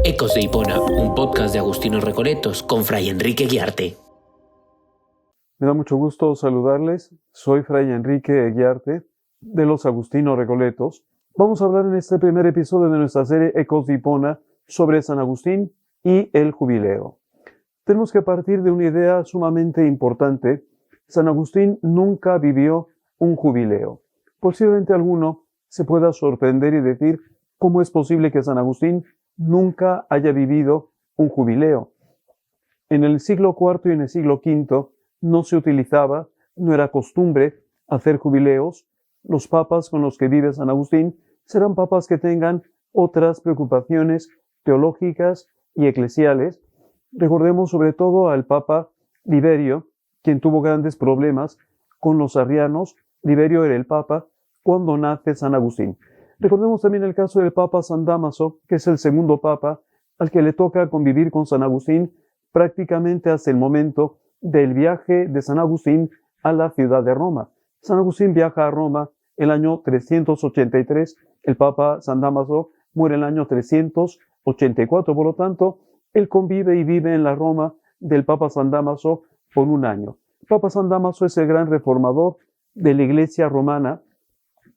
Ecos de Hipona, un podcast de Agustinos Recoletos con Fray Enrique Guiarte. Me da mucho gusto saludarles. Soy Fray Enrique Guiarte de los Agustinos Recoletos. Vamos a hablar en este primer episodio de nuestra serie Ecos de Hipona sobre San Agustín y el jubileo. Tenemos que partir de una idea sumamente importante. San Agustín nunca vivió un jubileo. Posiblemente alguno se pueda sorprender y decir cómo es posible que San Agustín nunca haya vivido un jubileo. En el siglo IV y en el siglo V no se utilizaba, no era costumbre hacer jubileos. Los papas con los que vive San Agustín serán papas que tengan otras preocupaciones teológicas y eclesiales. Recordemos sobre todo al Papa Liberio, quien tuvo grandes problemas con los arrianos. Liberio era el Papa cuando nace San Agustín. Recordemos también el caso del Papa San Dámaso, que es el segundo Papa al que le toca convivir con San Agustín prácticamente hasta el momento del viaje de San Agustín a la ciudad de Roma. San Agustín viaja a Roma el año 383, el Papa San Dámaso muere el año 384, por lo tanto, él convive y vive en la Roma del Papa San Dámaso por un año. El Papa San Dámaso es el gran reformador de la Iglesia romana,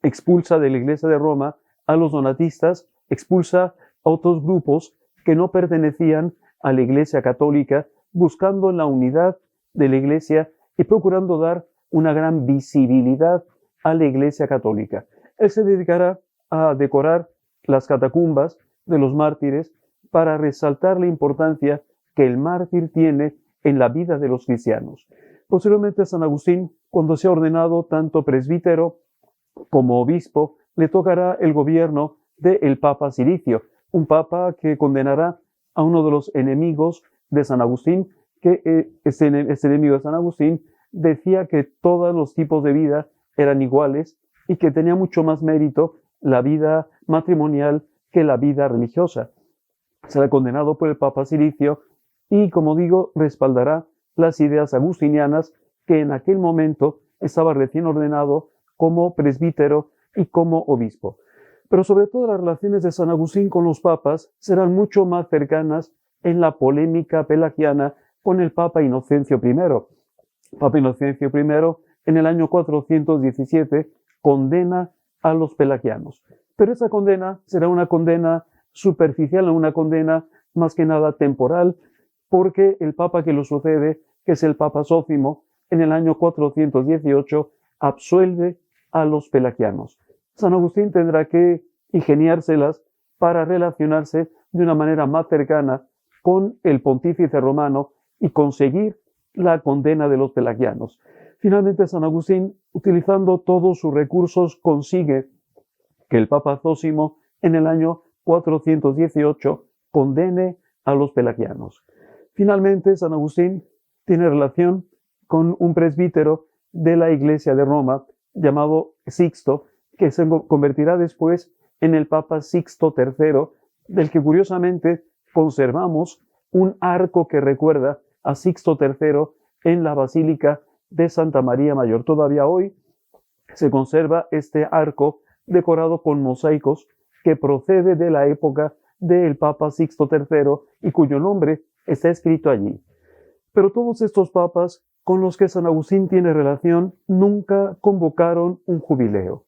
expulsa de la Iglesia de Roma a los donatistas, expulsa a otros grupos que no pertenecían a la Iglesia católica, buscando la unidad de la Iglesia y procurando dar una gran visibilidad a la Iglesia católica. Él se dedicará a decorar las catacumbas de los mártires para resaltar la importancia que el mártir tiene en la vida de los cristianos. Posteriormente, San Agustín, cuando sea ordenado tanto presbítero como obispo, le tocará el gobierno del Papa Cilicio, un papa que condenará a uno de los enemigos de San Agustín, que este enemigo de San Agustín decía que todos los tipos de vida eran iguales y que tenía mucho más mérito la vida matrimonial que la vida religiosa. Será condenado por el Papa Cilicio y, como digo, respaldará las ideas agustinianas que en aquel momento estaba recién ordenado como presbítero y como obispo. Pero sobre todo las relaciones de San Agustín con los papas serán mucho más cercanas en la polémica pelagiana con el Papa Inocencio I. Papa Inocencio I, en el año 417, condena a los pelagianos. Pero esa condena será una condena superficial, una condena más que nada temporal, porque el Papa que lo sucede, que es el Papa Zófimo, en el año 418, absuelve a los pelagianos. San Agustín tendrá que ingeniárselas para relacionarse de una manera más cercana con el pontífice romano y conseguir la condena de los pelagianos. Finalmente, San Agustín, utilizando todos sus recursos, consigue que el Papa Zósimo, en el año 418, condene a los pelagianos. Finalmente, San Agustín tiene relación con un presbítero de la Iglesia de Roma, llamado Sixto, que se convertirá después en el Papa Sixto III, del que curiosamente conservamos un arco que recuerda a Sixto III en la Basílica de Santa María Mayor. Todavía hoy se conserva este arco decorado con mosaicos que procede de la época del Papa Sixto III y cuyo nombre está escrito allí. Pero todos estos papas con los que San Agustín tiene relación nunca convocaron un jubileo.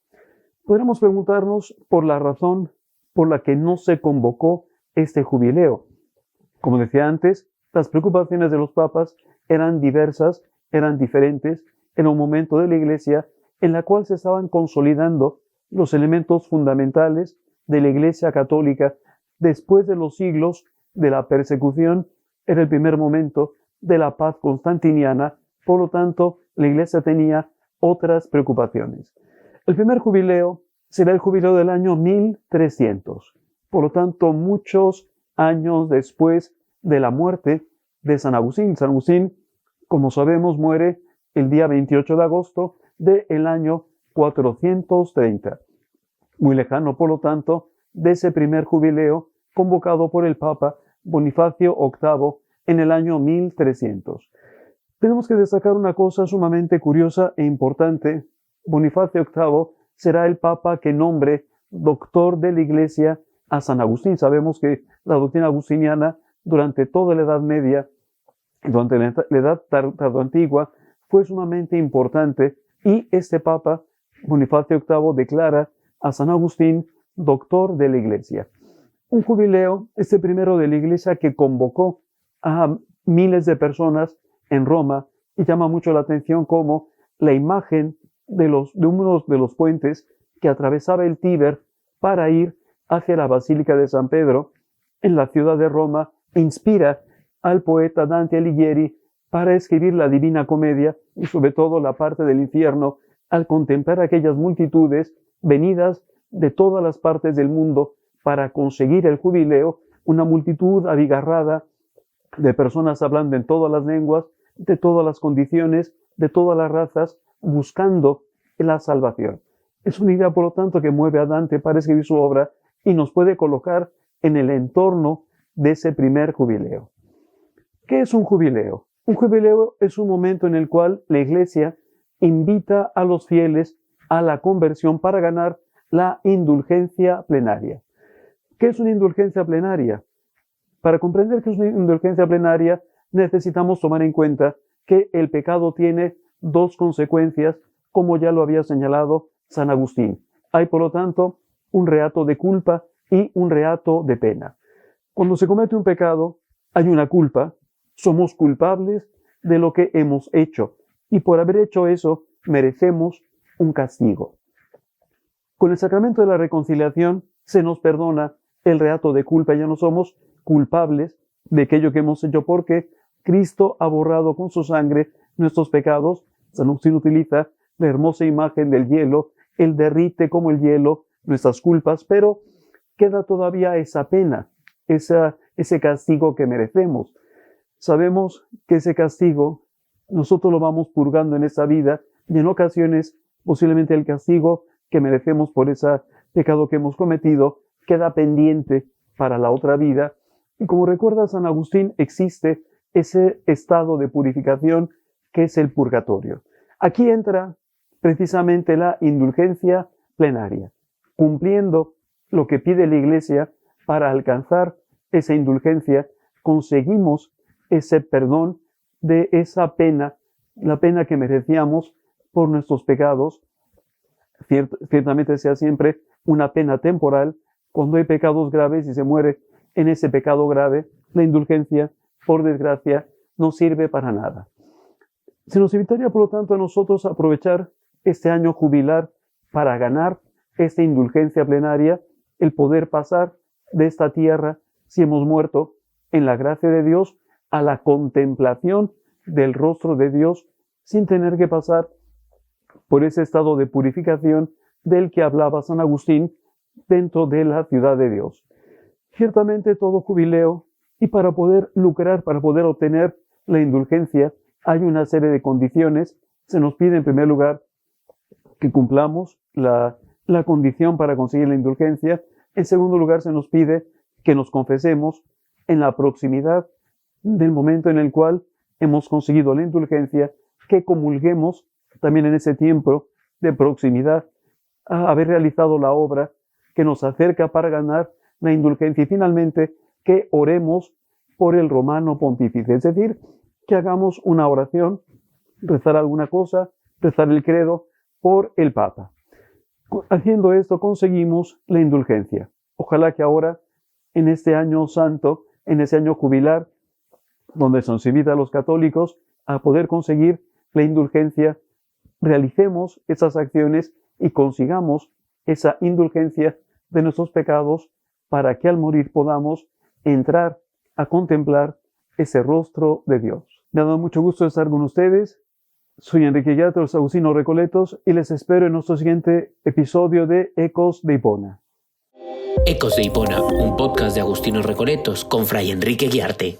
Podríamos preguntarnos por la razón por la que no se convocó este jubileo. Como decía antes, las preocupaciones de los papas eran diversas, eran diferentes, en un momento de la Iglesia en la cual se estaban consolidando los elementos fundamentales de la Iglesia católica después de los siglos de la persecución. Era el primer momento de la paz constantiniana, por lo tanto, la Iglesia tenía otras preocupaciones. El primer jubileo será el jubileo del año 1300, por lo tanto, muchos años después de la muerte de San Agustín. San Agustín, como sabemos, muere el día 28 de agosto del año 430. Muy lejano, por lo tanto, de ese primer jubileo convocado por el Papa Bonifacio VIII en el año 1300. Tenemos que destacar una cosa sumamente curiosa e importante. Bonifacio VIII será el Papa que nombre doctor de la Iglesia a San Agustín. Sabemos que la doctrina agustiniana durante toda la Edad Media, durante la Edad tardoantigua, fue sumamente importante, y este Papa, Bonifacio VIII, declara a San Agustín doctor de la Iglesia. Un jubileo, este primero de la Iglesia, que convocó a miles de personas en Roma, y llama mucho la atención como la imagen de uno de los puentes que atravesaba el Tíber para ir hacia la Basílica de San Pedro en la ciudad de Roma inspira al poeta Dante Alighieri para escribir la Divina Comedia, y sobre todo la parte del infierno, al contemplar aquellas multitudes venidas de todas las partes del mundo para conseguir el jubileo, una multitud abigarrada de personas hablando en todas las lenguas, de todas las condiciones, de todas las razas, buscando la salvación. Es una idea, por lo tanto, que mueve a Dante para escribir su obra y nos puede colocar en el entorno de ese primer jubileo. ¿Qué es un jubileo? Un jubileo es un momento en el cual la Iglesia invita a los fieles a la conversión para ganar la indulgencia plenaria. ¿Qué es una indulgencia plenaria? Para comprender qué es una indulgencia plenaria, necesitamos tomar en cuenta que el pecado tiene dos consecuencias, como ya lo había señalado San Agustín. Hay, por lo tanto, un reato de culpa y un reato de pena. Cuando se comete un pecado, hay una culpa, somos culpables de lo que hemos hecho, y por haber hecho eso, merecemos un castigo. Con el sacramento de la reconciliación se nos perdona el reato de culpa, ya no somos culpables de aquello que hemos hecho, porque Cristo ha borrado con su sangre nuestros pecados. San Agustín utiliza la hermosa imagen del hielo, él derrite como el hielo nuestras culpas, pero queda todavía esa pena, ese castigo que merecemos. Sabemos que ese castigo nosotros lo vamos purgando en esta vida, y en ocasiones posiblemente el castigo que merecemos por ese pecado que hemos cometido queda pendiente para la otra vida. Y como recuerda San Agustín, existe ese estado de purificación que es el purgatorio. Aquí entra precisamente la indulgencia plenaria, cumpliendo lo que pide la Iglesia. Para alcanzar esa indulgencia conseguimos ese perdón de esa pena, la pena que merecíamos por nuestros pecados. Ciertamente sea siempre una pena temporal. Cuando hay pecados graves y se muere en ese pecado grave, la indulgencia, por desgracia, no sirve para nada. Se nos invitaría, por lo tanto, a nosotros a aprovechar este año jubilar para ganar esta indulgencia plenaria, el poder pasar de esta tierra, si hemos muerto, en la gracia de Dios, a la contemplación del rostro de Dios, sin tener que pasar por ese estado de purificación del que hablaba San Agustín dentro de la ciudad de Dios. Ciertamente todo jubileo, y para poder lucrar, para poder obtener la indulgencia, hay una serie de condiciones. Se nos pide en primer lugar que cumplamos la condición para conseguir la indulgencia. En segundo lugar, se nos pide que nos confesemos en la proximidad del momento en el cual hemos conseguido la indulgencia, que comulguemos también en ese tiempo de proximidad a haber realizado la obra que nos acerca para ganar la indulgencia, y finalmente que oremos por el romano pontífice, es decir, que hagamos una oración, rezar alguna cosa, rezar el credo por el Papa. Haciendo esto conseguimos la indulgencia. Ojalá que ahora, en este año santo, en ese año jubilar, donde se nos invita a los católicos a poder conseguir la indulgencia, realicemos esas acciones y consigamos esa indulgencia de nuestros pecados, para que al morir podamos entrar a contemplar ese rostro de Dios. Me ha dado mucho gusto estar con ustedes. Soy Enrique Guiarte, los Agustinos Recoletos, y les espero en nuestro siguiente episodio de Ecos de Hipona. Ecos de Hipona, un podcast de Agustinos Recoletos con Fray Enrique Guiarte.